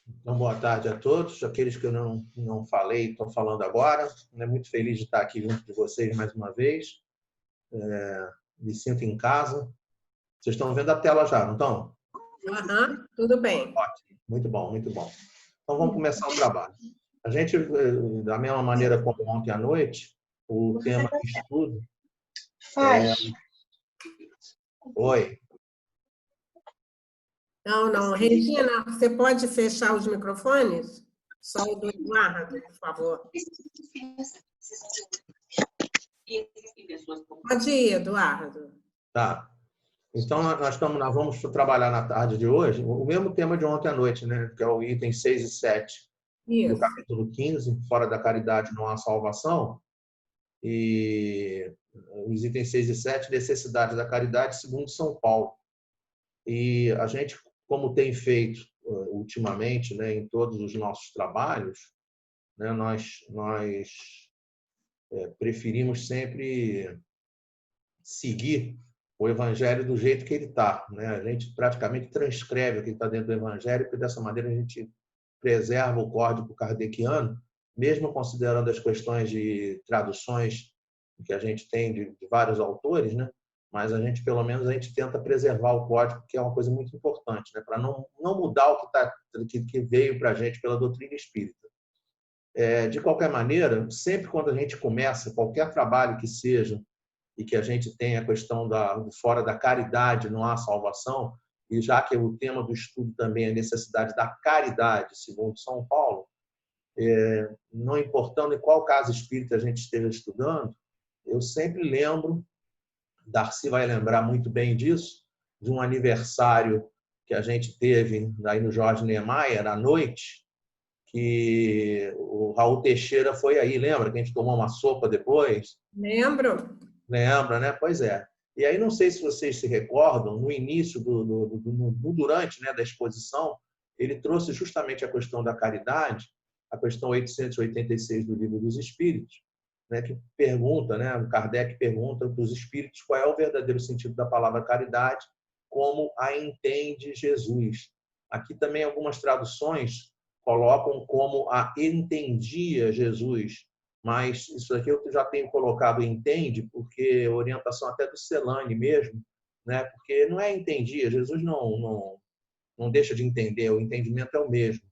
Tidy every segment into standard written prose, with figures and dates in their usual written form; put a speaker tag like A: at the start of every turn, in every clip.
A: Então, boa tarde a todos. Aqueles que eu não falei, estou falando agora. Muito feliz de estar aqui junto de vocês mais uma vez. Me sinto em casa. Vocês estão vendo a tela já, não estão?
B: Tudo bem.
A: Ótimo. Muito bom, muito bom. Então, vamos começar o trabalho. A gente, da mesma maneira como ontem à noite, o tema de estudo é... Oi.
B: Não. Regina, você pode fechar os microfones? Só o do Eduardo, por favor. Pode ir, Eduardo.
A: Tá. Então, nós vamos trabalhar na tarde de hoje o mesmo tema de ontem à noite, né? Que é o item 6 e 7 do capítulo 15, Fora da caridade não há salvação. E os itens 6 e 7, necessidade da caridade, segundo São Paulo. E a gente, como tem feito ultimamente, né, em todos os nossos trabalhos, né, nós preferimos sempre seguir o Evangelho do jeito que ele está, né? A gente praticamente transcreve o que está dentro do Evangelho, porque dessa maneira a gente preserva o código kardeciano, mesmo considerando as questões de traduções que a gente tem de vários autores, né? Mas a gente, pelo menos, a gente tenta preservar o código, que é uma coisa muito importante, né? Para não mudar o que veio para a gente pela doutrina espírita. De qualquer maneira, sempre quando a gente começa qualquer trabalho que seja, e que a gente tem a questão fora da caridade não há salvação, e já que o tema do estudo também é a necessidade da caridade, segundo São Paulo, não importando em qual caso espírita a gente esteja estudando, eu sempre lembro, Darcy vai lembrar muito bem disso, de um aniversário que a gente teve aí no Jorge Niemeyer, à noite, que o Raul Teixeira foi aí, lembra? Que a gente tomou uma sopa depois?
B: Lembro.
A: Lembra, né? Pois é. E aí, não sei se vocês se recordam, no início, durante, né, da exposição, ele trouxe justamente a questão da caridade, a questão 886 do Livro dos Espíritos, né, que pergunta, né, Kardec pergunta para os espíritos qual é o verdadeiro sentido da palavra caridade, como a entende Jesus. Aqui também algumas traduções colocam como a entendia Jesus, mas isso aqui eu já tenho colocado entende, porque orientação até do Celane mesmo, né? Porque não é entendia, Jesus não deixa de entender, o entendimento é o mesmo,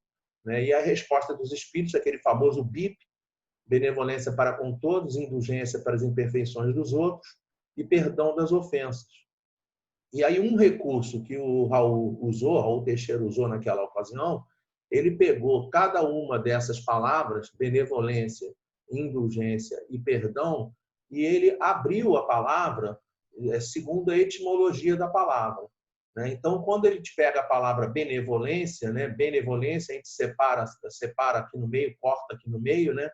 A: né? E a resposta dos espíritos, aquele famoso BIP, benevolência para com todos, indulgência para as imperfeições dos outros e perdão das ofensas. E aí um recurso que o Raul Teixeira usou naquela ocasião, ele pegou cada uma dessas palavras, benevolência, indulgência e perdão, e ele abriu a palavra segundo a etimologia da palavra. Então, quando ele pega a palavra benevolência, né? Benevolência, a gente separa aqui no meio, corta aqui no meio, né?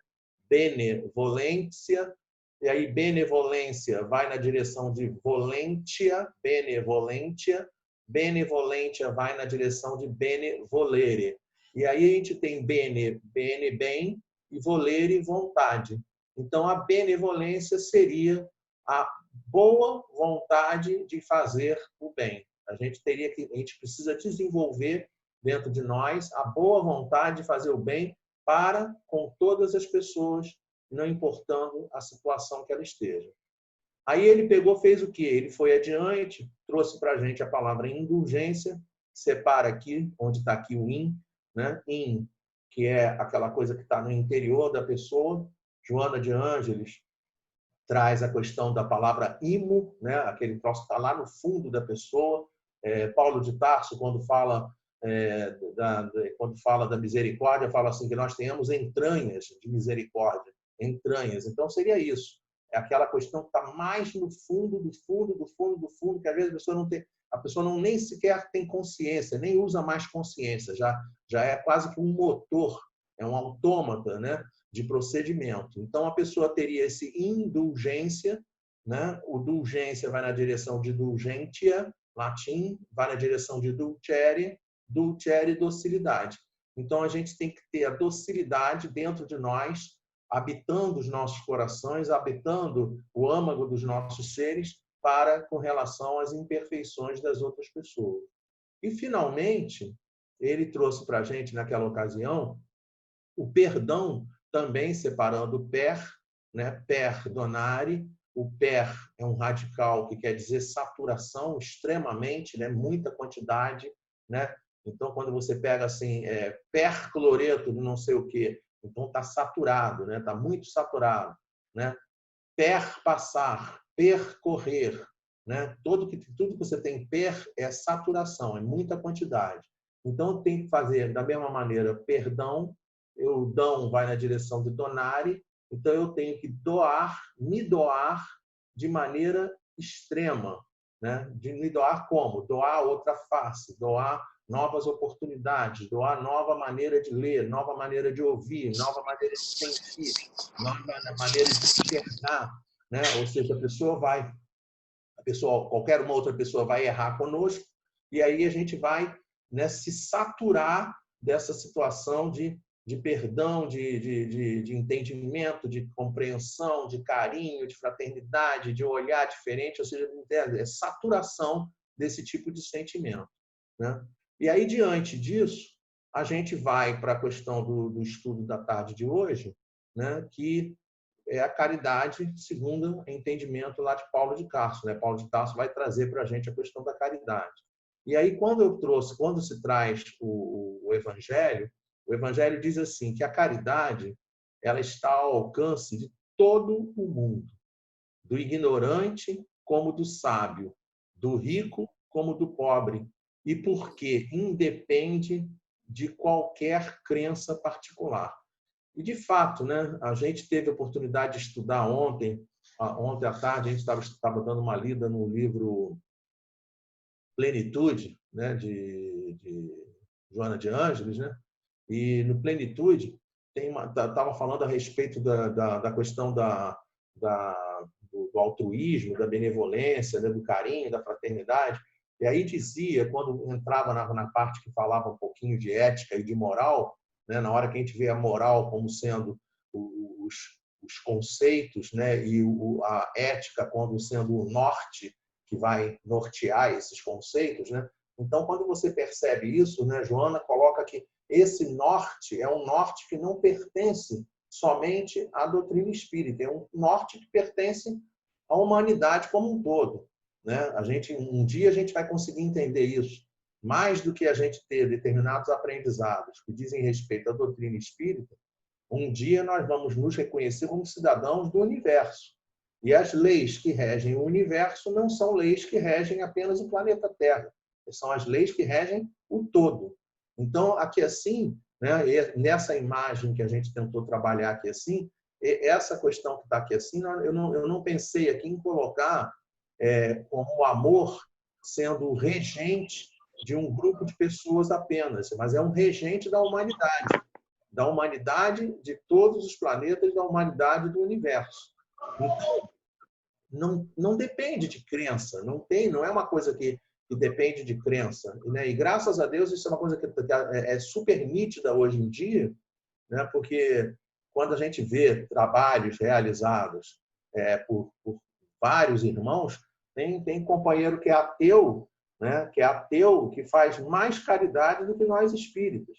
A: Benevolência, e aí benevolência vai na direção de volentia, benevolentia, benevolentia vai na direção de benevolere. E aí a gente tem bene, bem, e volere, vontade. Então, a benevolência seria a boa vontade de fazer o bem. A gente precisa desenvolver dentro de nós a boa vontade de fazer o bem para com todas as pessoas, não importando a situação que ela esteja. Aí ele fez o quê? Ele foi adiante, trouxe para a gente a palavra indulgência, separa aqui, onde está aqui o in, né? In, que é aquela coisa que está no interior da pessoa. Joana de Ângeles traz a questão da palavra imo, né? Aquele troço que está lá no fundo da pessoa. Paulo de Tarso, quando fala da misericórdia, fala assim que nós tenhamos entranhas de misericórdia, entranhas. Então, seria isso. É aquela questão que está mais no fundo, que às vezes a pessoa nem sequer tem consciência, nem usa mais consciência, já é quase que um motor, é um autômata, né, de procedimento. Então, a pessoa teria esse indulgência, né? O dulgência vai na direção de dulgentia, latim, vai na direção de dulcere, docilidade. Então, a gente tem que ter a docilidade dentro de nós, habitando os nossos corações, habitando o âmago dos nossos seres, com relação às imperfeições das outras pessoas. E, finalmente, ele trouxe para a gente, naquela ocasião, o perdão, também separando o per, né? Perdonare. O per é um radical que quer dizer saturação, extremamente, né? Muita quantidade, né? Então, quando você pega assim, percloreto de não sei o quê, então está saturado, né? Está muito saturado, né? Perpassar, percorrer, né? Tudo que você tem per é saturação, é muita quantidade. Então, tem que fazer da mesma maneira perdão. O dão vai na direção de donare, então eu tenho que doar, me doar de maneira extrema, né? De me doar como? Doar outra face, doar novas oportunidades, doar nova maneira de ler, nova maneira de ouvir, nova maneira de sentir, nova maneira de enxergar, né? Ou seja, qualquer uma outra pessoa vai errar conosco, e aí a gente vai, né, se saturar dessa situação de perdão, de entendimento, de compreensão, de carinho, de fraternidade, de olhar diferente, ou seja, é saturação desse tipo de sentimento, né? E aí, diante disso, a gente vai para a questão do estudo da tarde de hoje, né, que é a caridade, segundo o entendimento lá de Paulo de Tarso, né? Paulo de Tarso vai trazer para a gente a questão da caridade. E aí, quando se traz o Evangelho diz assim, que a caridade ela está ao alcance de todo o mundo, do ignorante como do sábio, do rico como do pobre, e porque independe de qualquer crença particular. E, de fato, né, a gente teve a oportunidade de estudar ontem à tarde, a gente estava dando uma lida no livro Plenitude, né, de Joana de Ângeles, né? E no Plenitude estava falando a respeito da questão do altruísmo, da benevolência, né, do carinho, da fraternidade. E aí dizia, quando entrava na parte que falava um pouquinho de ética e de moral, né, na hora que a gente vê a moral como sendo os conceitos, né, e a ética como sendo o norte que vai nortear esses conceitos, né? Então, quando você percebe isso, né, Joana coloca que esse norte é um norte que não pertence somente à doutrina espírita, é um norte que pertence à humanidade como um todo, né? Um dia a gente vai conseguir entender isso. Mais do que a gente ter determinados aprendizados que dizem respeito à doutrina espírita, um dia nós vamos nos reconhecer como cidadãos do universo. E as leis que regem o universo não são leis que regem apenas o planeta Terra, são as leis que regem o todo. Então, aqui assim, né, nessa imagem que a gente tentou trabalhar aqui assim, essa questão que está aqui assim, eu não pensei aqui em colocar como o amor sendo regente de um grupo de pessoas apenas, mas é um regente da humanidade de todos os planetas, da humanidade do universo. Então, não depende de crença, não é uma coisa que depende de crença, né? E graças a Deus isso é uma coisa que é super nítida hoje em dia, né? Porque quando a gente vê trabalhos realizados por vários irmãos, tem companheiro que é ateu, né? Que é ateu, que faz mais caridade do que nós espíritas.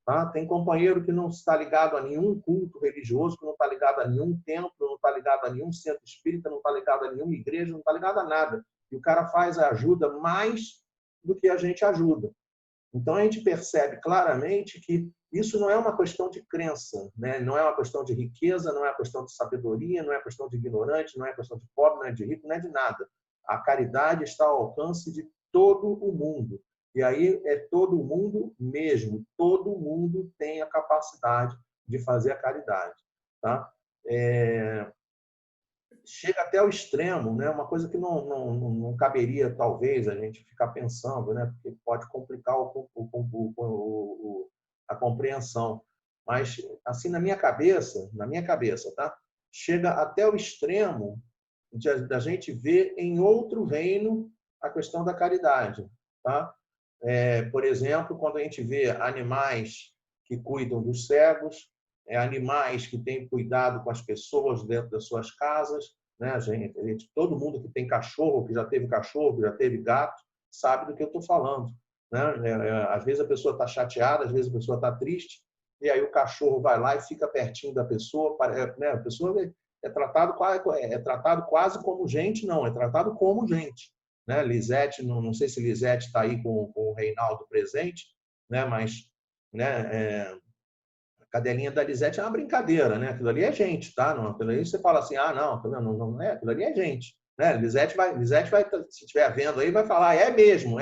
A: Tá? Tem companheiro que não está ligado a nenhum culto religioso, que não está ligado a nenhum templo, não está ligado a nenhum centro espírita, não está ligado a nenhuma igreja, não está ligado a nada. E o cara faz a ajuda mais do que a gente ajuda. Então, a gente percebe claramente que isso não é uma questão de crença, né? Não é uma questão de riqueza, não é uma questão de sabedoria, não é uma questão de ignorante, não é uma questão de pobre, não é de rico, não é de nada. A caridade está ao alcance de todo o mundo. E aí é todo mundo mesmo, todo mundo tem a capacidade de fazer a caridade. Tá? Chega até o extremo, né? Uma coisa que não caberia, talvez, a gente ficar pensando, né? Porque pode complicar a compreensão. Mas, assim, na minha cabeça, tá? Chega até o extremo da gente ver em outro reino a questão da caridade. Tá? Por exemplo, quando a gente vê animais que cuidam dos cegos, animais que têm cuidado com as pessoas dentro das suas casas, né? Todo mundo que tem cachorro, que já teve gato, sabe do que eu estou falando. né? Às vezes a pessoa está chateada, às vezes a pessoa está triste, e aí o cachorro vai lá e fica pertinho da pessoa, né? A pessoa é tratado quase como gente, não, é tratado como gente, né? Lisete, não sei se Lisete está aí com o Reinaldo presente, né? Mas, né? A cadelinha da Lisete é uma brincadeira, né? Aquilo ali é gente, tá? Não, aquilo ali você fala assim, ah, não, não é, aquilo ali é gente, né? Lisete vai, se estiver vendo aí, vai falar, é mesmo,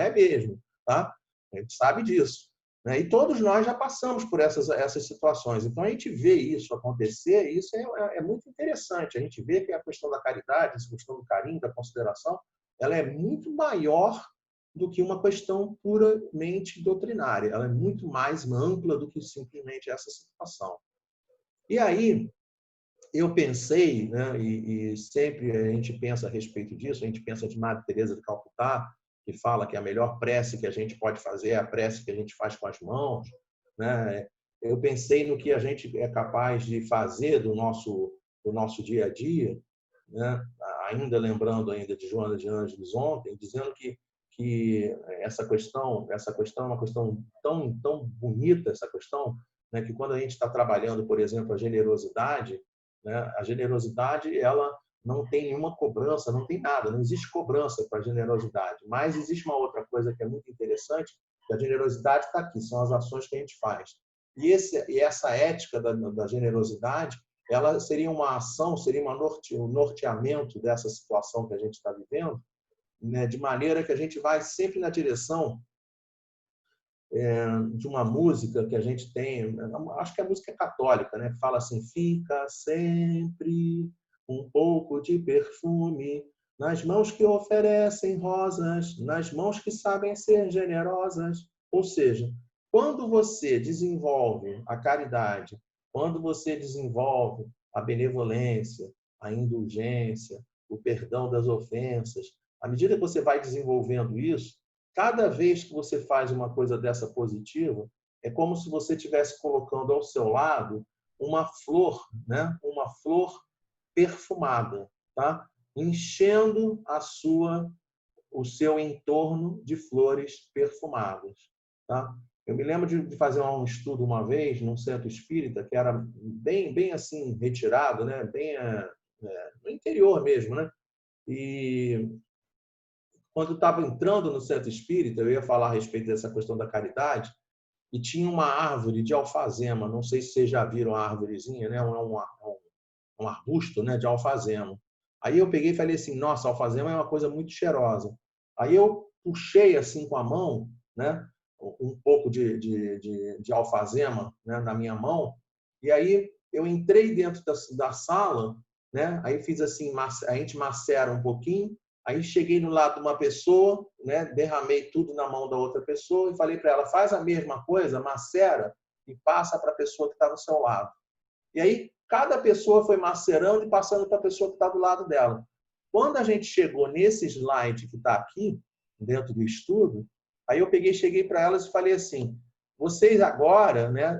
A: tá? A gente sabe disso, né? E todos nós já passamos por essas situações. Então a gente vê isso acontecer, e isso é muito interessante. A gente vê que a questão da caridade, essa questão do carinho, da consideração, ela é muito maior do que uma questão puramente doutrinária. Ela é muito mais ampla do que simplesmente essa situação. E aí, eu pensei, né, e sempre a gente pensa a respeito disso, a gente pensa de Madre Teresa de Calcutá, que fala que a melhor prece que a gente pode fazer é a prece que a gente faz com as mãos, né? Eu pensei no que a gente é capaz de fazer do nosso dia a dia, né? Ainda lembrando ainda de Joana de Ângeles ontem, dizendo que essa questão é uma questão tão bonita, essa questão, né, que quando a gente está trabalhando, por exemplo, a generosidade, né, a generosidade ela não tem nenhuma cobrança, não tem nada, não existe cobrança para a generosidade, mas existe uma outra coisa que é muito interessante, que a generosidade está aqui, são as ações que a gente faz. E essa ética da generosidade, ela seria uma ação, seria um norteamento dessa situação que a gente está vivendo, né, de maneira que a gente vai sempre na direção de uma música que a gente tem, acho que a música é católica, né, que fala assim, fica sempre um pouco de perfume nas mãos que oferecem rosas, nas mãos que sabem ser generosas. Ou seja, quando você desenvolve a caridade, quando você desenvolve a benevolência, a indulgência, o perdão das ofensas, à medida que você vai desenvolvendo isso, cada vez que você faz uma coisa dessa positiva, é como se você estivesse colocando ao seu lado uma flor, né? Uma flor perfumada, tá? Enchendo o seu entorno de flores perfumadas, tá? Eu me lembro de fazer um estudo uma vez num centro espírita que era bem assim retirado, né? Bem no interior mesmo, né? E quando eu estava entrando no centro espírita, eu ia falar a respeito dessa questão da caridade, e tinha uma árvore de alfazema, não sei se vocês já viram a árvorezinha, né? Um arbusto, né, de alfazema. Aí eu peguei e falei assim, nossa, alfazema é uma coisa muito cheirosa. Aí eu puxei assim com a mão, né, um pouco de alfazema, né, na minha mão, e aí eu entrei dentro da sala, né, aí fiz assim, a gente macera um pouquinho, aí cheguei no lado de uma pessoa, né, derramei tudo na mão da outra pessoa e falei para ela, faz a mesma coisa, macera e passa para a pessoa que está do seu lado. E aí, cada pessoa foi macerando e passando para a pessoa que está do lado dela. Quando a gente chegou nesse slide que está aqui, dentro do estudo, aí eu cheguei para elas e falei assim, vocês agora, né,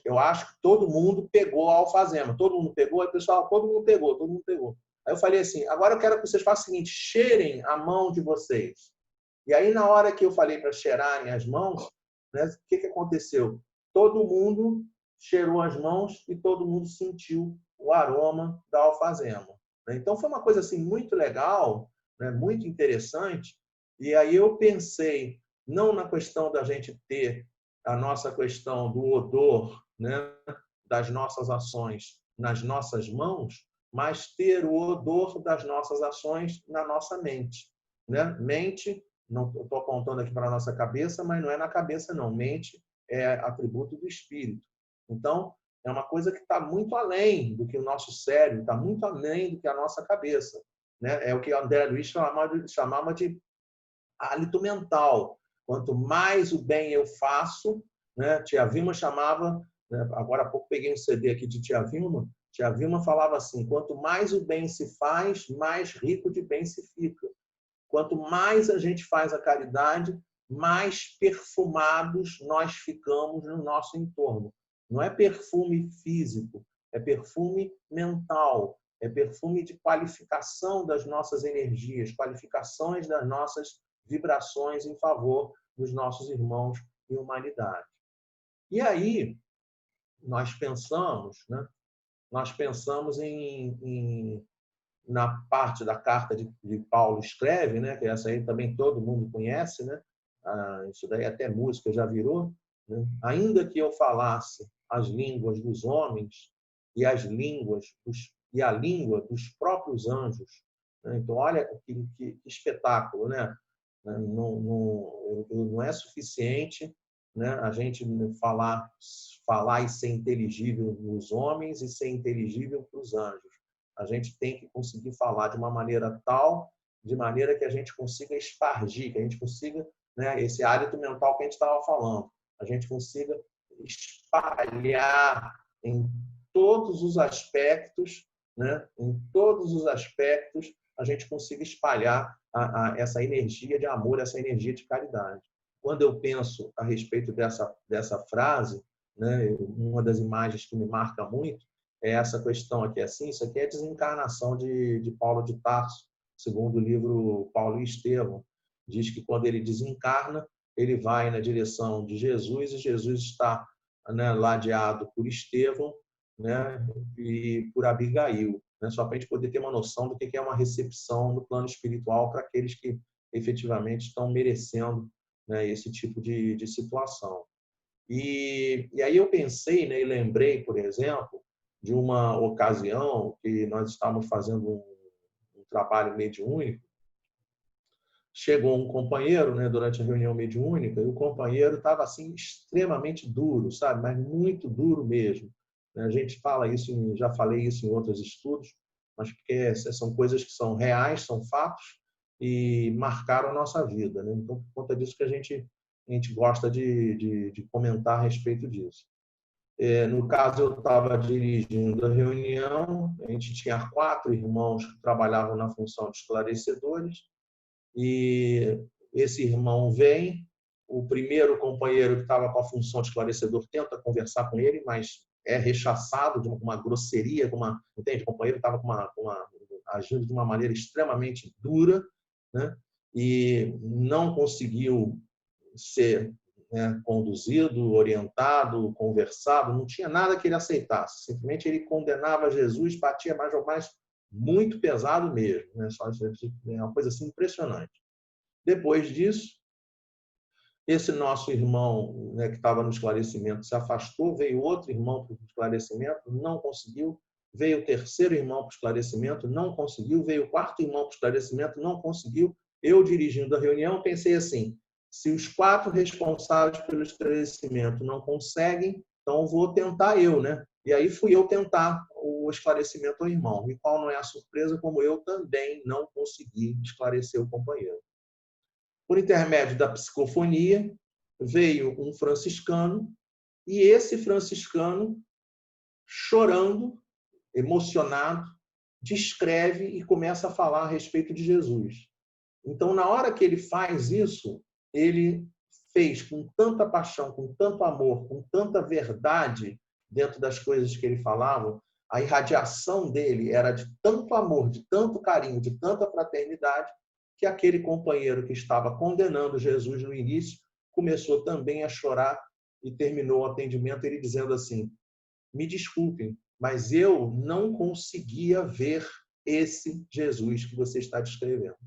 A: eu acho que todo mundo pegou a alfazema. Todo mundo pegou? Aí, pessoal, todo mundo pegou. Aí eu falei assim, agora eu quero que vocês façam o seguinte, cheirem a mão de vocês. E aí, na hora que eu falei para cheirarem as mãos, né, o que aconteceu? Todo mundo cheirou as mãos e todo mundo sentiu o aroma da alfazema. Então, foi uma coisa assim muito legal, né, muito interessante. E aí eu pensei, não na questão da gente ter a nossa questão do odor, né, das nossas ações nas nossas mãos, mas ter o odor das nossas ações na nossa mente. Né? Mente, não estou apontando aqui para a nossa cabeça, mas não é na cabeça, não. Mente é atributo do espírito. Então, é uma coisa que está muito além do que o nosso cérebro, está muito além do que a nossa cabeça. Né? É o que André Luiz chamava de hálito mental. Quanto mais o bem eu faço, né? Tia Vilma chamava, né? Agora há pouco peguei um CD aqui de Tia Vilma falava assim, quanto mais o bem se faz, mais rico de bem se fica. Quanto mais a gente faz a caridade, mais perfumados nós ficamos no nosso entorno. Não é perfume físico, é perfume mental, é perfume de qualificação das nossas energias, qualificações das nossas vibrações em favor dos nossos irmãos em humanidade. E aí nós pensamos, né? Nós pensamos na parte da carta de Paulo escreve, né? Que essa aí também todo mundo conhece, né? Isso daí até música já virou, né? Ainda que eu falasse as línguas dos homens e a língua dos próprios anjos, né? Então olha que espetáculo, né? Não é suficiente, né, a gente falar e ser inteligível nos homens e ser inteligível para os anjos. A gente tem que conseguir falar de uma maneira tal, de maneira que a gente consiga espargir, que a gente consiga, né, esse hálito mental que a gente estava falando, a gente consiga espalhar em todos os aspectos, né, em todos os aspectos, a gente consiga espalhar essa energia de amor, essa energia de caridade. Quando eu penso a respeito dessa frase, né, uma das imagens que me marca muito é essa questão aqui, assim, isso aqui é a desencarnação de Paulo de Tarso, segundo o livro Paulo e Estevão. Diz que quando ele desencarna, ele vai na direção de Jesus e Jesus está, né, ladeado por Estevão, né, e por Abigail, né, só para a gente poder ter uma noção do que é uma recepção no plano espiritual para aqueles que efetivamente estão merecendo, né, esse tipo de situação. E aí eu pensei, né, e lembrei, por exemplo, de uma ocasião que nós estávamos fazendo um trabalho mediúnico. Chegou um companheiro, né, durante a reunião mediúnica, e o companheiro estava assim extremamente duro, sabe, mas muito duro mesmo. A gente fala isso, já falei isso em outros estudos, mas porque são coisas que são reais, são fatos e marcaram a nossa vida, né? Então, por conta disso que a gente gosta de comentar a respeito disso. No caso, eu estava dirigindo a reunião, a gente tinha 4 irmãos que trabalhavam na função de esclarecedores, e esse irmão vem, o primeiro companheiro que estava com a função de esclarecedor tenta conversar com ele, mas é rechaçado de uma grosseria, entende? O companheiro estava agindo de uma maneira extremamente dura, né? E não conseguiu ser, né, conduzido, orientado, conversado, não tinha nada que ele aceitasse. Simplesmente ele condenava Jesus, batia mais ou mais muito pesado mesmo, né? É uma coisa assim impressionante. Depois disso, esse nosso irmão, né, que estava no esclarecimento se afastou, veio outro irmão para o esclarecimento, não conseguiu, veio o terceiro irmão para o esclarecimento, não conseguiu, veio o quarto irmão para o esclarecimento, não conseguiu. Eu, dirigindo a reunião, pensei assim, se os 4 responsáveis pelo esclarecimento não conseguem, então vou tentar eu, né? E aí fui eu tentar o esclarecimento ao irmão. E qual não é a surpresa, como eu também não consegui esclarecer o companheiro. Por intermédio da psicofonia, veio um franciscano, e esse franciscano, chorando, emocionado, descreve e começa a falar a respeito de Jesus. Então, na hora que ele faz isso, ele fez com tanta paixão, com tanto amor, com tanta verdade dentro das coisas que ele falava, a irradiação dele era de tanto amor, de tanto carinho, de tanta fraternidade, que aquele companheiro que estava condenando Jesus no início começou também a chorar e terminou o atendimento ele dizendo assim, me desculpem, mas eu não conseguia ver esse Jesus que você está descrevendo.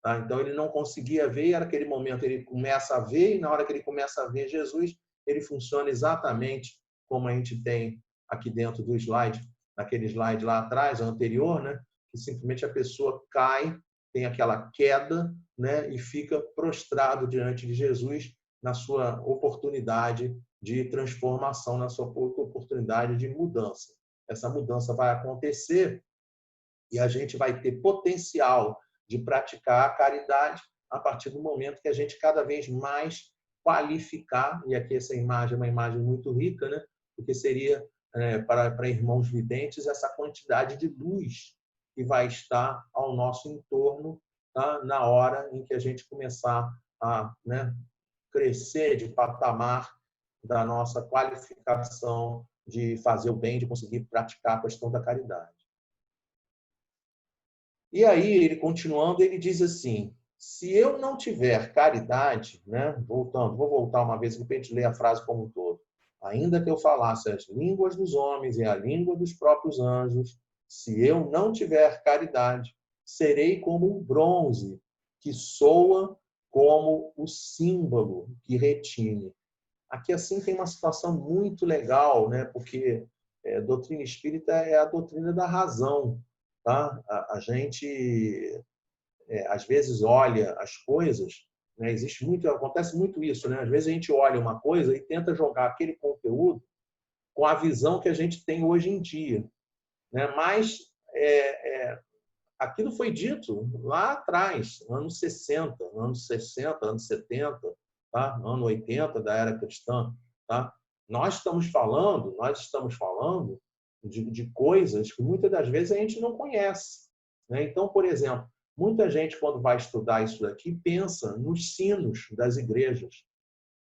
A: Tá? Então, ele não conseguia ver, e naquele momento ele começa a ver, e na hora que ele começa a ver Jesus, ele funciona exatamente como a gente tem aqui dentro do slide, naquele slide lá atrás, anterior, né? Que simplesmente a pessoa cai, tem aquela queda, né? E fica prostrado diante de Jesus na sua oportunidade de transformação, na sua oportunidade de mudança. Essa mudança vai acontecer e a gente vai ter potencial de praticar a caridade a partir do momento que a gente cada vez mais qualificar, e aqui essa imagem é uma imagem muito rica, né? Porque seria, para irmãos videntes, essa quantidade de luz que vai estar ao nosso entorno, tá? Na hora em que a gente começar a, né, crescer de patamar da nossa qualificação de fazer o bem, de conseguir praticar a questão da caridade. E aí, ele continuando, ele diz assim, Se eu não tiver caridade, né? Vou voltar uma vez para a gente ler a frase como um todo. Ainda que eu falasse as línguas dos homens e a língua dos próprios anjos, se eu não tiver caridade, serei como um bronze que soa como o símbolo que retine. Aqui, assim, tem uma situação muito legal, né? Porque doutrina espírita é a doutrina da razão. Tá? A gente, às vezes, olha as coisas, né? Acontece muito isso, né? Às vezes a gente olha uma coisa e tenta jogar aquele conteúdo com a visão que a gente tem hoje em dia, né? Mas aquilo foi dito lá atrás, anos 60, anos 60, anos 70, tá? Ano 80 da era cristã. Tá? Nós estamos falando de coisas que muitas das vezes a gente não conhece. Né? Então, por exemplo, muita gente, quando vai estudar isso daqui, pensa nos sinos das igrejas.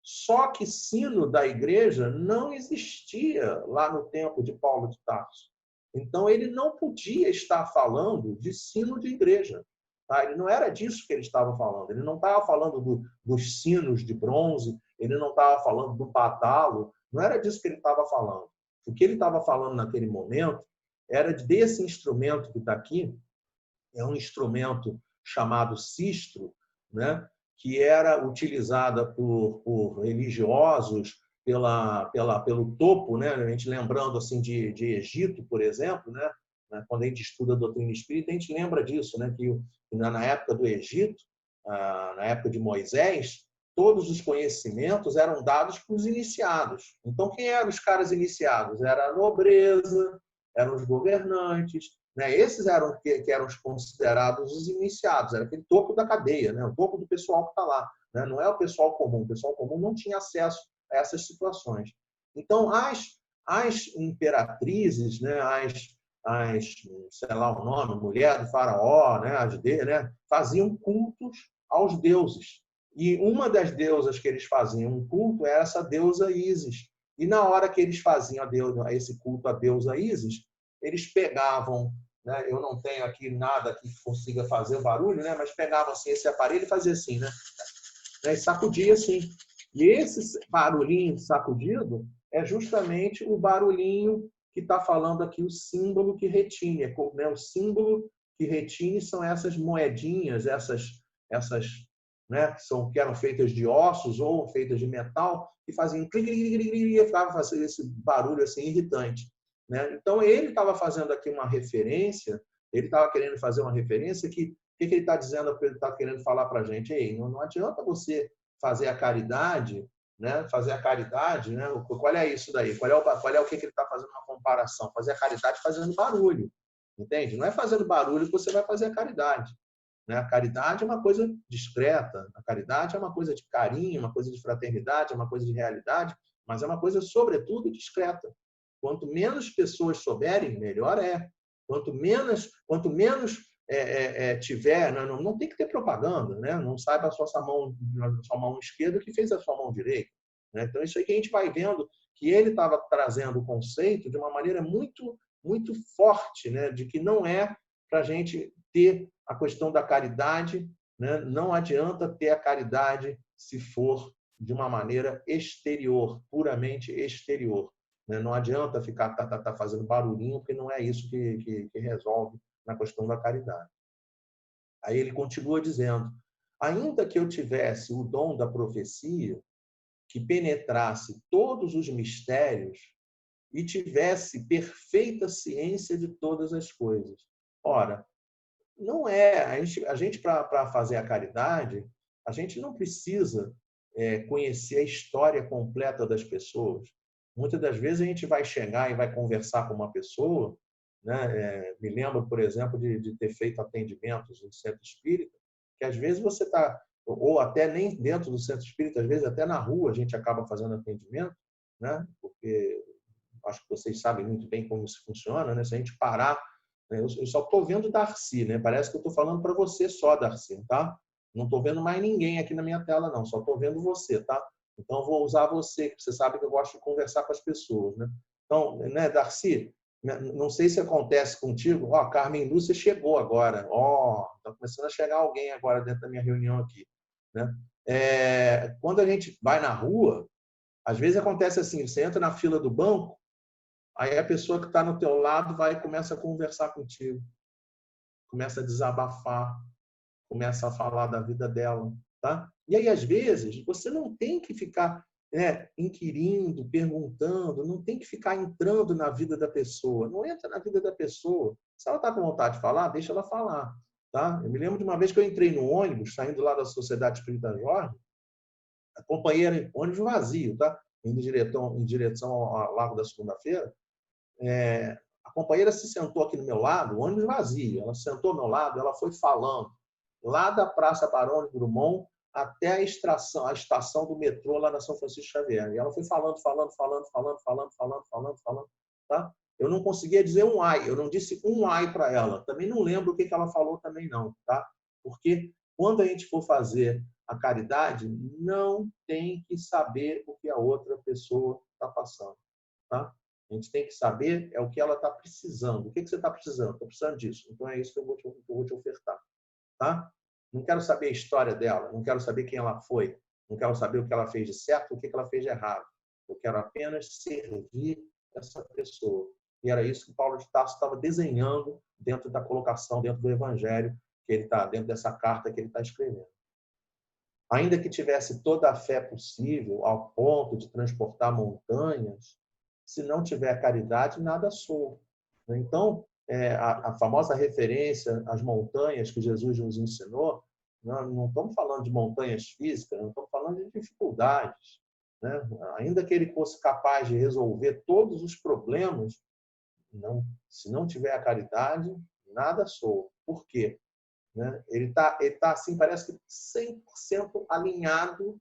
A: Só que sino da igreja não existia lá no tempo de Paulo de Tarso. Então, ele não podia estar falando de sino de igreja. Tá? Ele não era disso que ele estava falando. Ele não estava falando dos sinos de bronze, ele não estava falando do badalo, não era disso que ele estava falando. O que ele estava falando naquele momento era desse instrumento que está aqui, é um instrumento chamado sistro, né? Que era utilizada por religiosos pelo topo, né? A gente lembrando assim de Egito, por exemplo, né? Quando a gente estuda a doutrina espírita, a gente lembra disso, né? Que na época do Egito, na época de Moisés, todos os conhecimentos eram dados para os iniciados. Então, quem eram os caras iniciados? Era a nobreza, eram os governantes, né? Esses eram que eram considerados os iniciados, era aquele topo da cadeia, né? O topo do pessoal que está lá. Né? Não é o pessoal comum não tinha acesso a essas situações. Então, as imperatrizes, né? Sei lá o nome, mulher do faraó, né? Faziam cultos aos deuses. E uma das deusas que eles faziam um culto era essa deusa Ísis. E na hora que eles faziam esse culto à deusa Ísis, eles pegavam, né? Eu não tenho aqui nada que consiga fazer o barulho, né? Mas pegavam assim, esse aparelho e fazia assim, né? E sacudia assim. E esse barulhinho sacudido é justamente o barulhinho que está falando aqui, o símbolo que retine. Né? O símbolo que retine são essas moedinhas, essas né? Que eram feitas de ossos ou feitas de metal, que faziam e ficava fazendo esse barulho assim irritante. Né? Então, ele estava fazendo aqui uma referência, ele estava querendo fazer uma referência que o que ele está dizendo, ele está querendo falar para a gente? Ei, não adianta você fazer a caridade, né? Fazer a caridade, né? Qual é isso daí? Qual é o que ele está fazendo uma comparação? Fazer a caridade fazendo barulho, entende? Não é fazendo barulho que você vai fazer a caridade. Né? A caridade é uma coisa discreta, a caridade é uma coisa de carinho, uma coisa de fraternidade, é uma coisa de realidade, mas é uma coisa, sobretudo, discreta. Quanto menos pessoas souberem, melhor é. Quanto menos tiver, não tem que ter propaganda, né? Não saiba a sua mão esquerda que fez a sua mão direita. Né? Então, isso aí que a gente vai vendo que ele estava trazendo o conceito de uma maneira muito, muito forte, né? De que não é para a gente ter a questão da caridade, né? Não adianta ter a caridade se for de uma maneira exterior, puramente exterior. Não adianta ficar fazendo barulhinho, porque não é isso que resolve na questão da caridade. Aí ele continua dizendo, ainda que eu tivesse o dom da profecia, que penetrasse todos os mistérios e tivesse perfeita ciência de todas as coisas. Ora, não é. A gente para fazer a caridade, a gente não precisa conhecer a história completa das pessoas. Muitas das vezes a gente vai chegar e vai conversar com uma pessoa, né? Me lembro, por exemplo, de ter feito atendimentos no centro espírita, que às vezes você está, ou até nem dentro do centro espírita, às vezes até na rua a gente acaba fazendo atendimento, né? Porque acho que vocês sabem muito bem como isso funciona, né? Se a gente parar, né? Eu só estou vendo Darcy, né? Parece que eu estou falando para você só, Darcy, tá? Não estou vendo mais ninguém aqui na minha tela, não. Só estou vendo você, tá? Então, eu vou usar você, que você sabe que eu gosto de conversar com as pessoas, né? Então, né, Darcy, Não sei se acontece contigo. Ó, Carmen Lúcia chegou agora. Ó, está começando a chegar alguém agora dentro da minha reunião aqui, né? Quando a gente vai na rua, às vezes acontece assim, você entra na fila do banco, aí a pessoa que está no teu lado vai e começa a conversar contigo, começa a desabafar, começa a falar da vida dela, tá? E aí, às vezes, você não tem que ficar, né, inquirindo, perguntando, não tem que ficar entrando na vida da pessoa. Não entra na vida da pessoa. Se ela está com vontade de falar, deixa ela falar, tá? Eu me lembro de uma vez que eu entrei no ônibus, saindo lá da Sociedade Espírita Jorge, a companheira, ônibus vazio, tá? Indo em direção ao Largo da Segunda-feira, a companheira se sentou aqui no meu lado, o ônibus vazio, ela se sentou ao meu lado, ela foi falando, lá da Praça Barão de Drummond até a estação do metrô lá na São Francisco Xavier. E ela foi falando, tá? Eu não conseguia dizer um ai, eu não disse um ai para ela. Também não lembro o que ela falou também não, tá? Porque quando a gente for fazer a caridade, não tem que saber o que a outra pessoa está passando, tá? A gente tem que saber o que ela está precisando. O que você está precisando? Estou precisando disso. Então é isso que eu vou te ofertar, tá? Não quero saber a história dela, não quero saber quem ela foi, não quero saber o que ela fez de certo, o que ela fez de errado. Eu quero apenas servir essa pessoa. E era isso que Paulo de Tarso estava desenhando dentro da colocação, dentro do Evangelho, que ele está, dentro dessa carta que ele está escrevendo. Ainda que tivesse toda a fé possível, ao ponto de transportar montanhas, se não tiver caridade, nada sou. Então, a famosa referência às montanhas que Jesus nos ensinou, não estamos falando de montanhas físicas, não estamos falando de dificuldades, né? Ainda que ele fosse capaz de resolver todos os problemas, se não tiver a caridade, nada sou. Por quê? Né? Ele tá assim, parece que 100% alinhado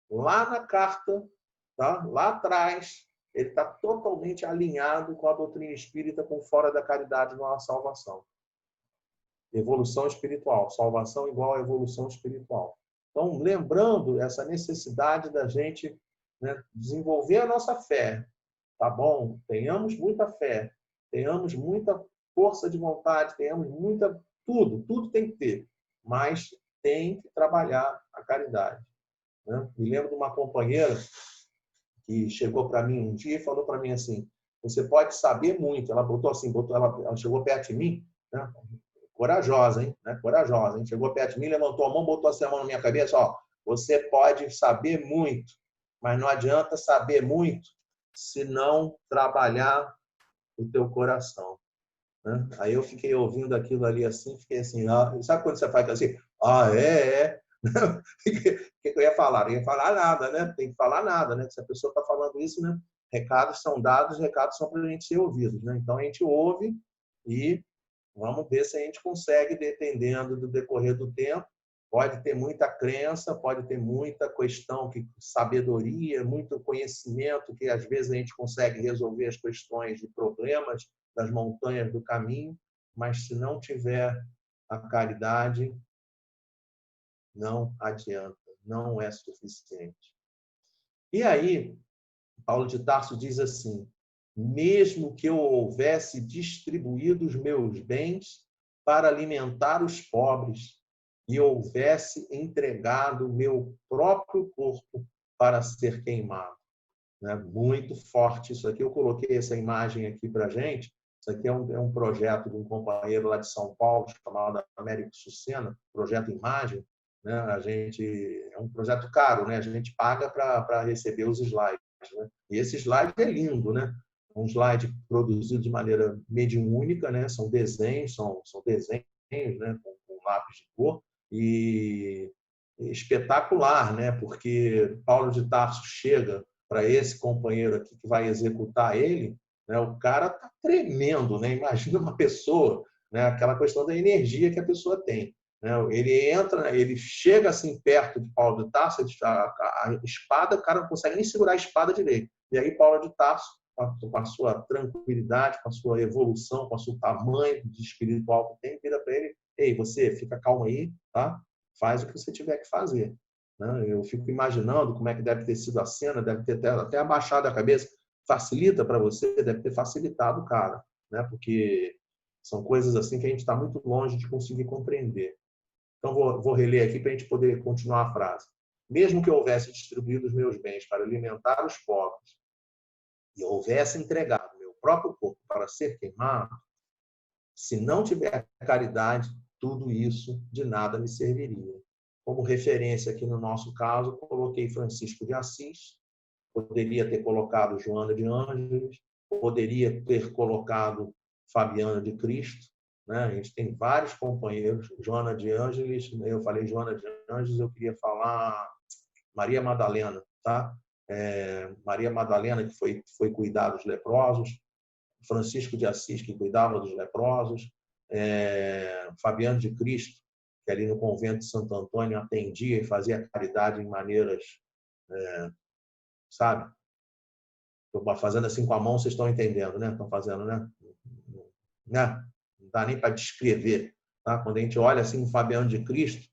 A: lá na carta, tá? Lá atrás, ele está totalmente alinhado com a doutrina espírita, com fora da caridade não há salvação. Evolução espiritual, salvação igual a evolução espiritual. Então, lembrando essa necessidade da gente, né, desenvolver a nossa fé, tá bom? Tenhamos muita fé, tenhamos muita força de vontade, tenhamos tudo tem que ter, mas tem que trabalhar a caridade, né? Me lembro de uma companheira que chegou para mim um dia e falou para mim assim: você pode saber muito. Ela botou assim, ela chegou perto de mim, né? Corajosa, hein? Né? Corajosa, hein? Chegou perto de mim, levantou a mão, botou assim a mão na minha cabeça, ó, você pode saber muito, mas não adianta saber muito se não trabalhar o teu coração, né? Aí eu fiquei ouvindo aquilo ali assim, fiquei assim, sabe quando você faz assim, o que eu ia falar? Não ia falar nada, né? Tem que falar nada, né? Se a pessoa está falando isso, né? Recados são dados, recados são para a gente ser ouvidos, né? Então a gente ouve e vamos ver se a gente consegue, dependendo do decorrer do tempo. Pode ter muita crença, pode ter muita questão, sabedoria, muito conhecimento, que às vezes a gente consegue resolver as questões de problemas das montanhas do caminho, mas se não tiver a caridade, não adianta, não é suficiente. E aí, Paulo de Tarso diz assim: mesmo que eu houvesse distribuído os meus bens para alimentar os pobres e houvesse entregado o meu próprio corpo para ser queimado. Né? Muito forte isso aqui. Eu coloquei essa imagem aqui para a gente. Isso aqui é um projeto de um companheiro lá de São Paulo, chamado Américo Sucena, projeto Imagem. Né? É um projeto caro, né? A gente paga para receber os slides. Né? E esse slide é lindo, né? Um slide produzido de maneira mediúnica, né? São desenhos, né? Com lápis de cor, e espetacular, né? Porque Paulo de Tarso chega para esse companheiro aqui que vai executar ele, né? O cara tá tremendo, né? Imagina uma pessoa, né? Aquela questão da energia que a pessoa tem. Ele chega assim perto de Paulo de Tarso, a espada, o cara não consegue nem segurar a espada direito. E aí Paulo de Tarso, com a sua tranquilidade, com a sua evolução, com o seu tamanho de espiritual que tem, vira para ele: ei, você, fica calmo aí, tá? Faz o que você tiver que fazer. Eu fico imaginando como é que deve ter sido a cena, deve ter até abaixado a cabeça. Facilita para você? Deve ter facilitado o cara. né? Porque são coisas assim que a gente está muito longe de conseguir compreender. Então, vou reler aqui para a gente poder continuar a frase. Mesmo que eu houvesse distribuído os meus bens para alimentar os pobres e houvesse entregado meu próprio corpo para ser queimado, se não tiver caridade, tudo isso de nada me serviria. Como referência aqui no nosso caso, coloquei Francisco de Assis, poderia ter colocado Joana de Ângeles, poderia ter colocado Fabiana de Cristo, né? A gente tem vários companheiros, Joana de Ângeles, eu falei Joana de Ângeles, eu queria falar Maria Madalena, tá? Maria Madalena, que foi cuidar dos leprosos, Francisco de Assis, que cuidava dos leprosos, Fabiano de Cristo, que ali no convento de Santo Antônio atendia e fazia caridade em maneiras, sabe? Estou fazendo assim com a mão, vocês estão entendendo, né? Estão fazendo, né? Não dá nem para descrever. Tá? Quando a gente olha assim o Fabiano de Cristo,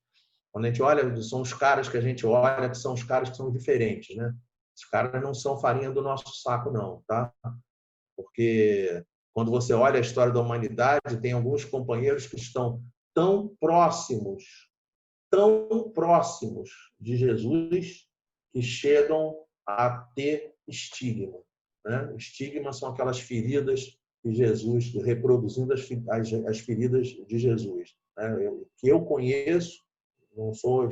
A: quando a gente olha, são os caras que a gente olha, que são os caras que são diferentes, né? Os caras não são farinha do nosso saco, não, tá? Porque quando você olha a história da humanidade, tem alguns companheiros que estão tão próximos de Jesus, que chegam a ter estigma, né? Estigmas são aquelas feridas de Jesus, reproduzindo as feridas de Jesus, né? Que eu conheço, não sou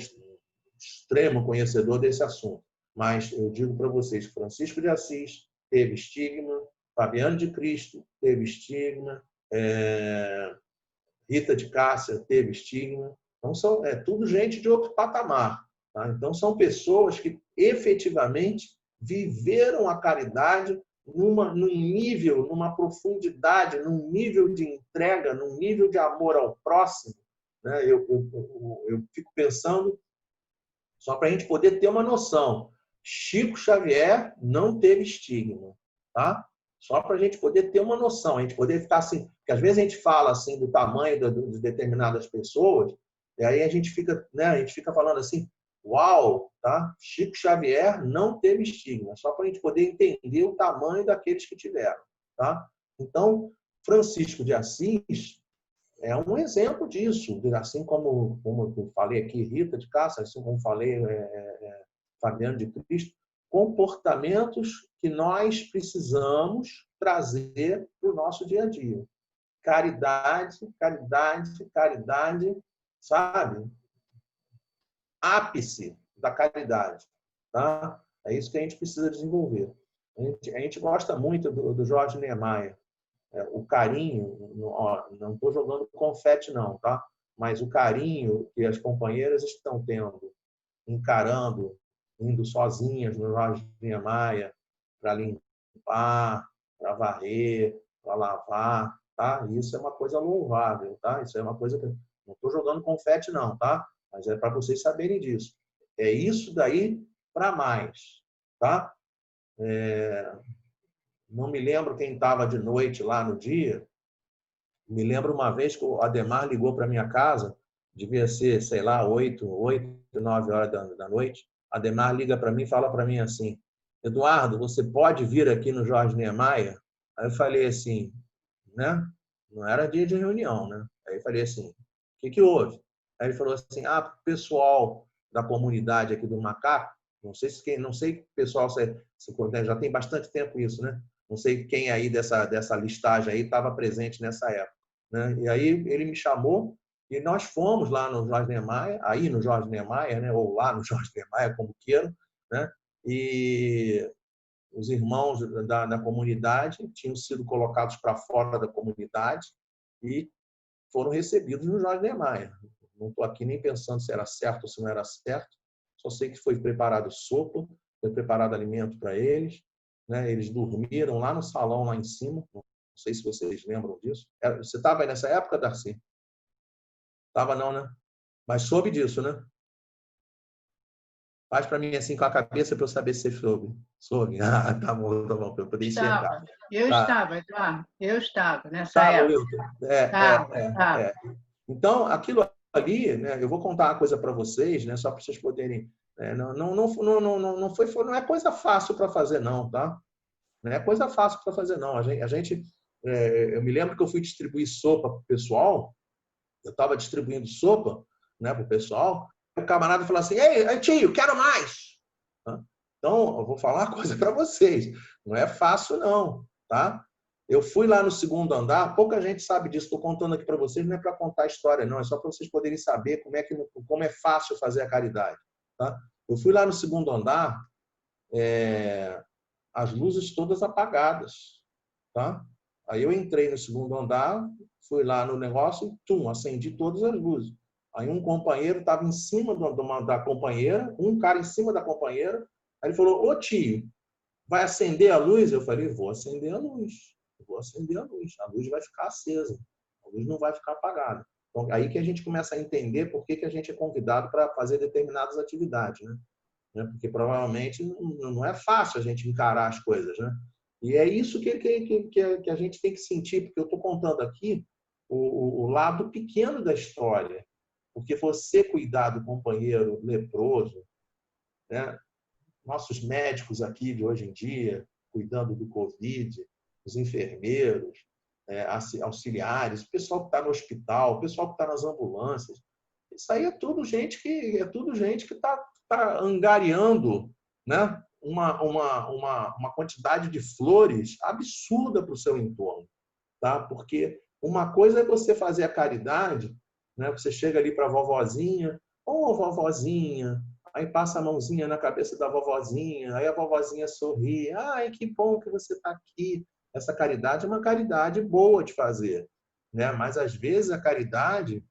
A: extremo conhecedor desse assunto, mas eu digo para vocês, Francisco de Assis teve estigma, Fabiano de Cristo teve estigma, Rita de Cássia teve estigma. Então, tudo gente de outro patamar. Tá? Então, são pessoas que efetivamente viveram a caridade num nível, numa profundidade, num nível de entrega, num nível de amor ao próximo. Né? Eu fico pensando, só para a gente poder ter uma noção, Chico Xavier não teve estigma. Tá? Só para a gente poder ter uma noção, a gente poder ficar assim, porque às vezes a gente fala assim do tamanho de determinadas pessoas, e aí a gente fica, né, a gente fica falando assim, uau, tá? Chico Xavier não teve estigma, só para a gente poder entender o tamanho daqueles que tiveram, tá? Então, Francisco de Assis é um exemplo disso, assim como eu falei aqui, Rita de Cássia, assim como falei, Fabiano de Cristo, comportamentos que nós precisamos trazer para o nosso dia a dia. Caridade, caridade, caridade, sabe? Ápice da caridade. Tá? É isso que a gente precisa desenvolver. A gente gosta muito do Jorge Niemeyer. O carinho, não estou jogando confete não, tá? Mas o carinho que as companheiras estão tendo, encarando, indo sozinhas no Jorge Niemeyer para limpar, para varrer, para lavar, tá? Isso é uma coisa louvável, tá? Isso é uma coisa que não estou jogando confete não, tá? Mas é para vocês saberem disso. É isso daí para mais, tá? Não me lembro quem estava de noite lá no dia. Me lembro uma vez que o Ademar ligou para minha casa, devia ser, sei lá, 8, 9 horas da noite. Ademar liga para mim e fala para mim assim, Eduardo, você pode vir aqui no Jorge Niemeyer? Aí eu falei assim, né? Não era dia de reunião, né? Aí eu falei assim, o que houve? Aí ele falou assim, pessoal da comunidade aqui do Macaco, não sei pessoal, já tem bastante tempo isso, né? Não sei quem aí dessa listagem aí estava presente nessa época, né? E aí ele me chamou e nós fomos lá no Jorge Niemeyer, aí no Jorge Niemeyer, né? Ou lá no Jorge Niemeyer, como queiram, né? E os irmãos da comunidade tinham sido colocados para fora da comunidade e foram recebidos no Jorge Niemeyer. Não estou aqui nem pensando se era certo ou se não era certo, só sei que foi preparado sopa, foi preparado alimento para eles, né? Eles dormiram lá no salão, lá em cima, não sei se vocês lembram disso. Você estava aí nessa época, Darcy? Estava não, né? Mas soube disso, né? Faz para mim assim com a cabeça para eu saber se você soube. Soube? Ah, tá bom, para eu poder enxergar.
C: Eu estava, Eduardo. Eu estava nessa
A: época.
C: Wilton?
A: Então, aquilo ali, né, eu vou contar uma coisa para vocês, né, só para vocês poderem... não é coisa fácil para fazer, não, tá? Não é coisa fácil para fazer, não. A gente eu me lembro que eu fui distribuir sopa para o pessoal, eu estava distribuindo sopa, né, para o pessoal, o camarada falou assim, ei, tio, quero mais. Então, eu vou falar uma coisa para vocês, não é fácil não, tá? Eu fui lá no segundo andar, pouca gente sabe disso, estou contando aqui para vocês, não é para contar a história não, é só para vocês poderem saber como é fácil fazer a caridade, tá? Eu fui lá no segundo andar, as luzes todas apagadas, tá? Aí eu entrei no segundo andar, fui lá no negócio e acendi todas as luzes. Aí um companheiro estava em cima da companheira, um cara em cima da companheira, aí ele falou, ô tio, vai acender a luz? Eu falei, vou acender a luz, vou acender a luz vai ficar acesa, a luz não vai ficar apagada. Então, aí que a gente começa a entender por que a gente é convidado para fazer determinadas atividades, né? Porque provavelmente não é fácil a gente encarar as coisas, né? E é isso que a gente tem que sentir, porque eu estou contando aqui o lado pequeno da história. Porque você cuidar do companheiro leproso, né? Nossos médicos aqui de hoje em dia, cuidando do Covid, os enfermeiros, auxiliares, o pessoal que está no hospital, o pessoal que está nas ambulâncias, isso aí é tudo gente que está angariando, né? uma quantidade de flores absurda para o seu entorno, tá? Porque uma coisa é você fazer a caridade, né? Você chega ali para a vovozinha, ô vovozinha, aí passa a mãozinha na cabeça da vovozinha, aí a vovozinha sorri, ai, que bom que você está aqui. Essa caridade é uma caridade boa de fazer, né? Mas às vezes a caridade,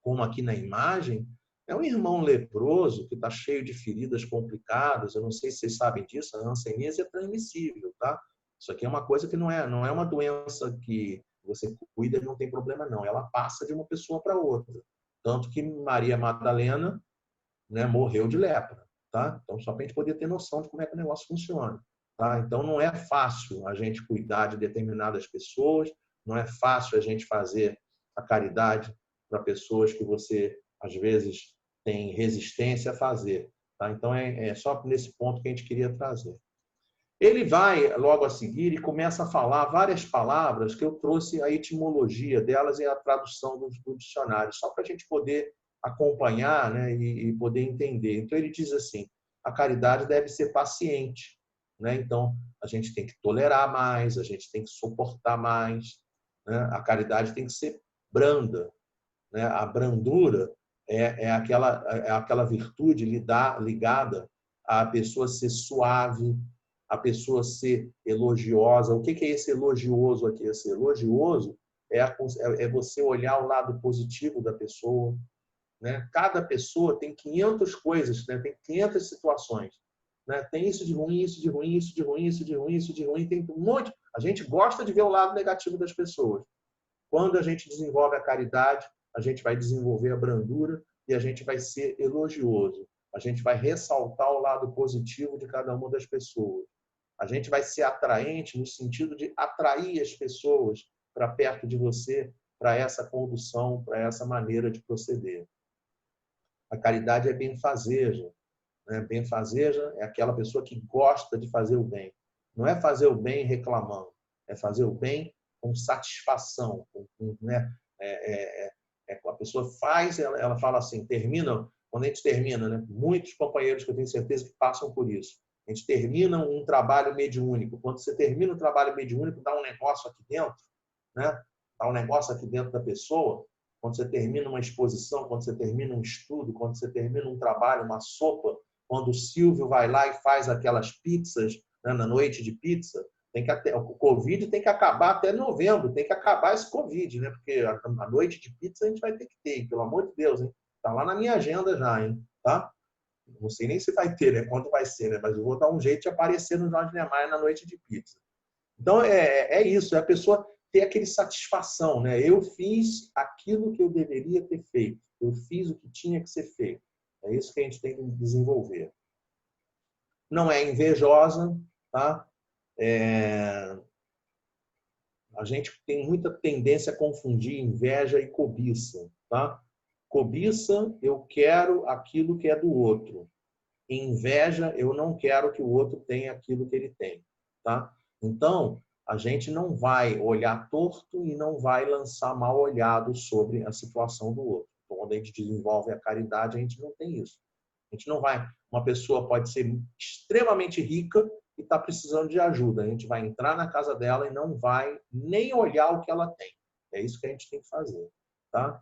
A: como aqui na imagem, é um irmão leproso que está cheio de feridas complicadas. Eu não sei se vocês sabem disso, a hanseníase é transmissível, tá? Isso aqui é uma coisa que não é uma doença que você cuida e não tem problema, não. Ela passa de uma pessoa para outra. Tanto que Maria Madalena, né, morreu de lepra, tá? Então, só para a gente poder ter noção de como é que o negócio funciona, tá? Então, não é fácil a gente cuidar de determinadas pessoas, não é fácil a gente fazer a caridade para pessoas que você, às vezes, tem resistência a fazer, tá? Então, é só nesse ponto que a gente queria trazer. Ele vai, logo a seguir, e começa a falar várias palavras que eu trouxe a etimologia delas e a tradução do dicionário, só para a gente poder acompanhar, né, e poder entender. Então, ele diz assim, a caridade deve ser paciente, né? Então, a gente tem que tolerar mais, a gente tem que suportar mais, né? A caridade tem que ser branda, né? A brandura é aquela virtude ligada à pessoa ser suave, a pessoa ser elogiosa. O que é esse elogioso aqui? Esse elogioso é você olhar o lado positivo da pessoa, né? Cada pessoa tem 500 coisas, né? Tem 500 situações, né? Tem isso de ruim, isso de ruim, isso de ruim, isso de ruim, isso de ruim, tem um monte. A gente gosta de ver o lado negativo das pessoas. Quando a gente desenvolve a caridade, a gente vai desenvolver a brandura e a gente vai ser elogioso. A gente vai ressaltar o lado positivo de cada uma das pessoas. A gente vai ser atraente no sentido de atrair as pessoas para perto de você, para essa condução, para essa maneira de proceder. A caridade é benfazeja, né? Benfazeja é aquela pessoa que gosta de fazer o bem. Não é fazer o bem reclamando, é fazer o bem com satisfação, né? A pessoa faz, ela fala assim, termina, quando a gente termina, né? Muitos companheiros que eu tenho certeza que passam por isso. A gente termina um trabalho mediúnico. Quando você termina o trabalho mediúnico, dá um negócio aqui dentro, né? Dá um negócio aqui dentro da pessoa. Quando você termina uma exposição, quando você termina um estudo, quando você termina um trabalho, uma sopa, quando o Silvio vai lá e faz aquelas pizzas, né, na noite de pizza, o Covid tem que acabar até novembro, tem que acabar esse Covid, né? Porque a noite de pizza a gente vai ter que ter, pelo amor de Deus, hein? Tá lá na minha agenda já, hein? Tá? Não sei nem se vai ter, né? Quando vai ser, né? Mas eu vou dar um jeito de aparecer no Jorge Niemeyer na noite de pizza. Então, é isso. É a pessoa ter aquele satisfação, né? Eu fiz aquilo que eu deveria ter feito. Eu fiz o que tinha que ser feito. É isso que a gente tem que desenvolver. Não é invejosa, tá? A gente tem muita tendência a confundir inveja e cobiça, tá? Cobiça, eu quero aquilo que é do outro. Inveja, eu não quero que o outro tenha aquilo que ele tem, tá? Então, a gente não vai olhar torto e não vai lançar mal olhado sobre a situação do outro. Então, quando a gente desenvolve a caridade, a gente não tem isso. A gente não vai... Uma pessoa pode ser extremamente rica e está precisando de ajuda. A gente vai entrar na casa dela e não vai nem olhar o que ela tem. É isso que a gente tem que fazer. Tá?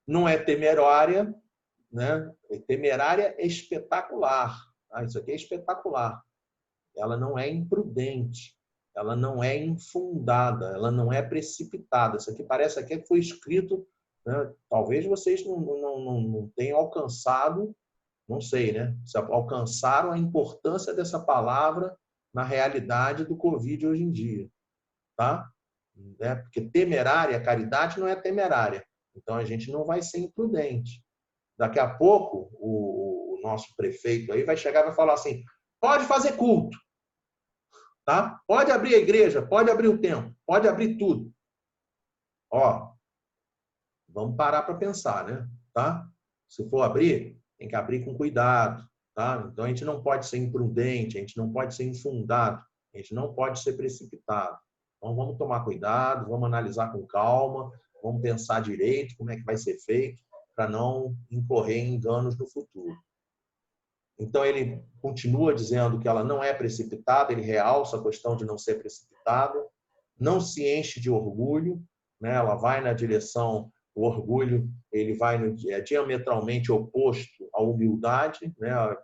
A: Não é temerária, né? Temerária é espetacular. Isso aqui é espetacular. Ela não é imprudente. Ela não é infundada. Ela não é precipitada. Isso aqui parece que foi escrito... Né? Talvez vocês não tenham alcançado, não sei, né? Se alcançaram a importância dessa palavra na realidade do Covid hoje em dia. Tá? Porque temerária, caridade não é temerária. Então, a gente não vai ser imprudente. Daqui a pouco, o nosso prefeito aí vai chegar e vai falar assim, pode fazer culto. Tá? Pode abrir a igreja, pode abrir o templo, pode abrir tudo. Ó, vamos parar para pensar, né? Tá? Se for abrir, tem que abrir com cuidado. Tá? Então, a gente não pode ser imprudente, a gente não pode ser infundado, a gente não pode ser precipitado. Então, vamos tomar cuidado, vamos analisar com calma, vamos pensar direito como é que vai ser feito para não incorrer em enganos no futuro. Então, ele continua dizendo que ela não é precipitada, ele realça a questão de não ser precipitada, não se enche de orgulho, né? Ela vai na direção, o orgulho, ele vai diametralmente oposto à humildade, né? A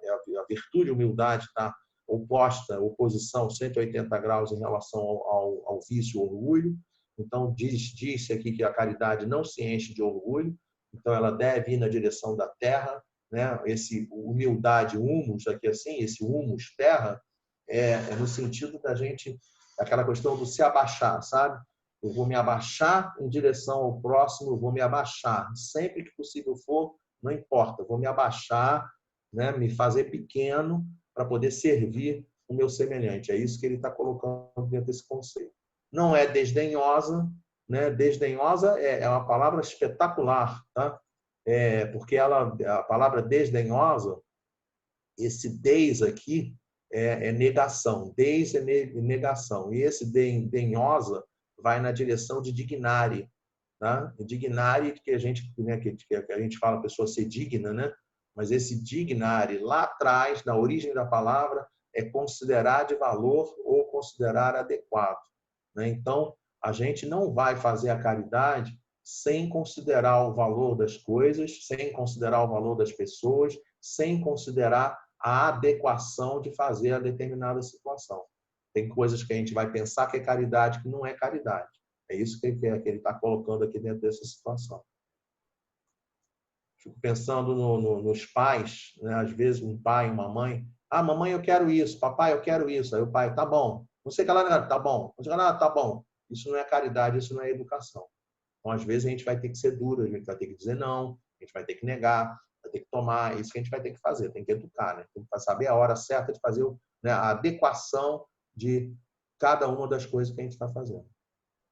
A: virtude e humildade está oposta, oposição 180 graus em relação ao vício e orgulho. Então, diz-se aqui que a caridade não se enche de orgulho, então ela deve ir na direção da terra, né? Esse humildade, humus, aqui assim, esse humus, terra, é no sentido da gente, aquela questão do se abaixar, sabe? Eu vou me abaixar em direção ao próximo, eu vou me abaixar. Sempre que possível for, não importa, eu vou me abaixar, né? Me fazer pequeno para poder servir o meu semelhante. É isso que ele está colocando dentro desse conceito. Não é desdenhosa, né? Desdenhosa é uma palavra espetacular, tá? Porque a palavra desdenhosa, esse des aqui é negação, des é negação, e esse denhosa vai na direção de dignare, tá? Dignare que a gente, né, que a gente fala a pessoa ser digna, né? Mas esse dignare lá atrás, na origem da palavra, é considerar de valor ou considerar adequado, né? Então, a gente não vai fazer a caridade sem considerar o valor das coisas, sem considerar o valor das pessoas, sem considerar a adequação de fazer a determinada situação. Tem coisas que a gente vai pensar que é caridade, que não é caridade. É isso que ele está colocando aqui dentro dessa situação. Fico pensando nos pais, né? Às vezes um pai, uma mãe, mamãe, eu quero isso, papai, eu quero isso. Aí o pai, tá bom. Não sei o que lá, tá bom. Não sei o que lá, tá bom. Isso não é caridade, isso não é educação. Então, às vezes, a gente vai ter que ser duro, a gente vai ter que dizer não, a gente vai ter que negar, vai ter que tomar. É isso que a gente vai ter que fazer, tem que educar, né? Tem que saber a hora certa de fazer, né, a adequação de cada uma das coisas que a gente está fazendo.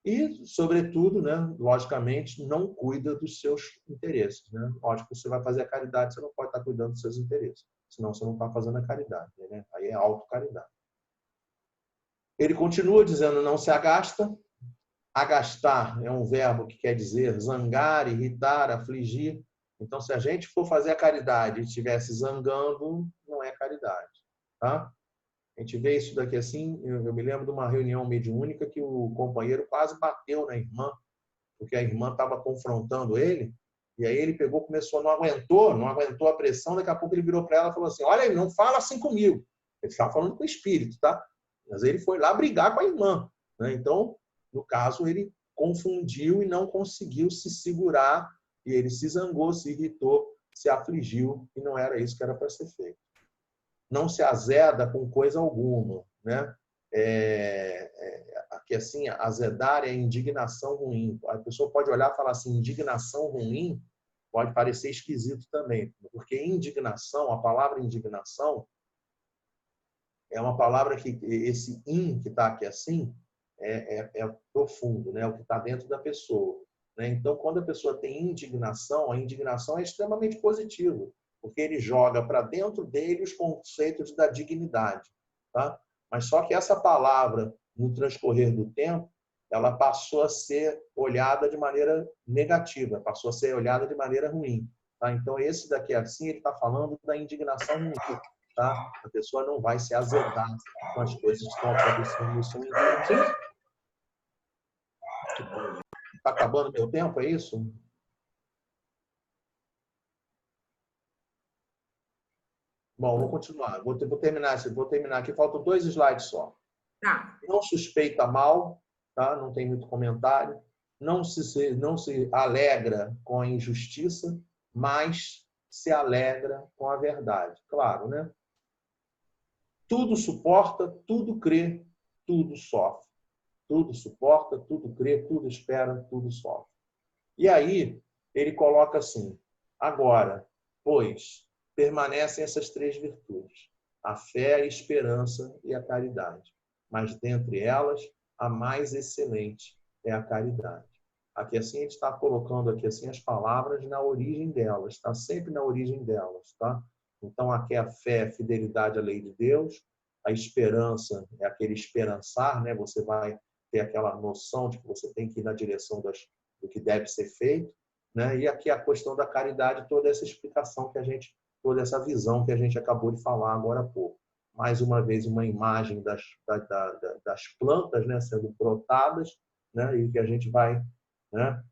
A: E, sobretudo, né, logicamente, não cuida dos seus interesses, né? Lógico, você vai fazer a caridade, você não pode estar cuidando dos seus interesses, senão você não está fazendo a caridade, né? Aí é autocaridade. Ele continua dizendo, não se agasta. Agastar é um verbo que quer dizer zangar, irritar, afligir. Então, se a gente for fazer a caridade e estivesse zangando, não é caridade, tá? A gente vê isso daqui assim, eu me lembro de uma reunião mediúnica que o companheiro quase bateu na irmã, porque a irmã estava confrontando ele, e aí ele pegou, começou, não aguentou a pressão, daqui a pouco ele virou para ela e falou assim, olha, não fala assim comigo. Ele estava falando com o espírito, tá? Mas ele foi lá brigar com a irmã, né? Então, no caso, ele confundiu e não conseguiu se segurar, e ele se zangou, se irritou, se afligiu, e não era isso que era para ser feito. Não se azeda com coisa alguma, né? Aqui assim, azedar é indignação ruim. A pessoa pode olhar e falar assim, indignação ruim pode parecer esquisito também, porque indignação, a palavra indignação é uma palavra que esse que está aqui assim é profundo, né? O que está dentro da pessoa, né? Então, quando a pessoa tem indignação, a indignação é extremamente positiva, porque ele joga para dentro dele os conceitos da dignidade, tá? Mas só que essa palavra no transcorrer do tempo, ela passou a ser olhada de maneira negativa, passou a ser olhada de maneira ruim. Tá? Então, esse daqui assim, ele está falando da indignação ruim. Tá? A pessoa não vai se azedar com as coisas que estão acontecendo no seu entorno. Está acabando meu tempo, é isso? Bom, vou continuar. Vou terminar aqui. Faltam 2 slides só.
B: Tá.
A: Não suspeita mal, tá? Não tem muito comentário. Não se alegra com a injustiça, mas se alegra com a verdade. Claro, né? Tudo suporta, tudo crê, tudo sofre. Tudo suporta, tudo crê, tudo espera, tudo sofre. E aí, ele coloca assim: agora, pois, permanecem essas 3 virtudes: a fé, a esperança e a caridade. Mas, dentre elas, a mais excelente é a caridade. Aqui assim, a gente está colocando aqui assim as palavras na origem delas, está sempre na origem delas, tá? Então, aqui a fé, a fidelidade à lei de Deus, a esperança é aquele esperançar, né? Você vai ter aquela noção de que você tem que ir na direção do que deve ser feito, né? E aqui a questão da caridade, toda essa explicação toda essa visão que a gente acabou de falar agora há pouco. Mais uma vez, uma imagem das plantas, né, sendo brotadas, né, e que a gente vai, né,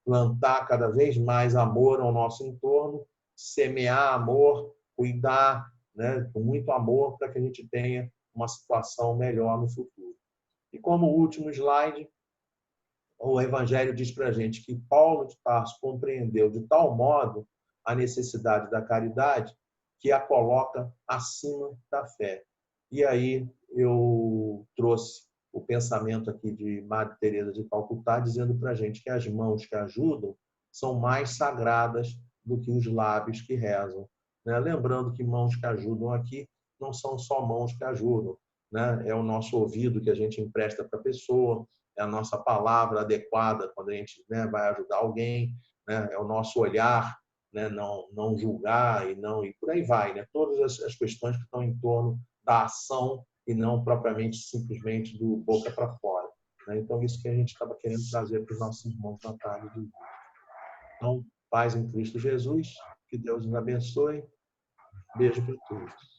A: plantar cada vez mais amor ao nosso entorno, semear amor, cuidar, né, com muito amor, para que a gente tenha uma situação melhor no futuro. E como último slide, o Evangelho diz para a gente que Paulo de Tarso compreendeu de tal modo a necessidade da caridade que a coloca acima da fé. E aí eu trouxe o pensamento aqui de Madre Teresa de Calcutá, dizendo para a gente que as mãos que ajudam são mais sagradas do que os lábios que rezam. Né? Lembrando que mãos que ajudam aqui não são só mãos que ajudam, né? É o nosso ouvido que a gente empresta para a pessoa, é a nossa palavra adequada quando a gente, né, vai ajudar alguém, né? É o nosso olhar, né? Não julgar e por aí vai, né? Todas as questões que estão em torno da ação e não propriamente simplesmente do boca para fora, né? Então, isso que a gente estava querendo trazer para os nossos irmãos na tarde de hoje. Então, paz em Cristo Jesus, que Deus nos abençoe. Beijo para todos.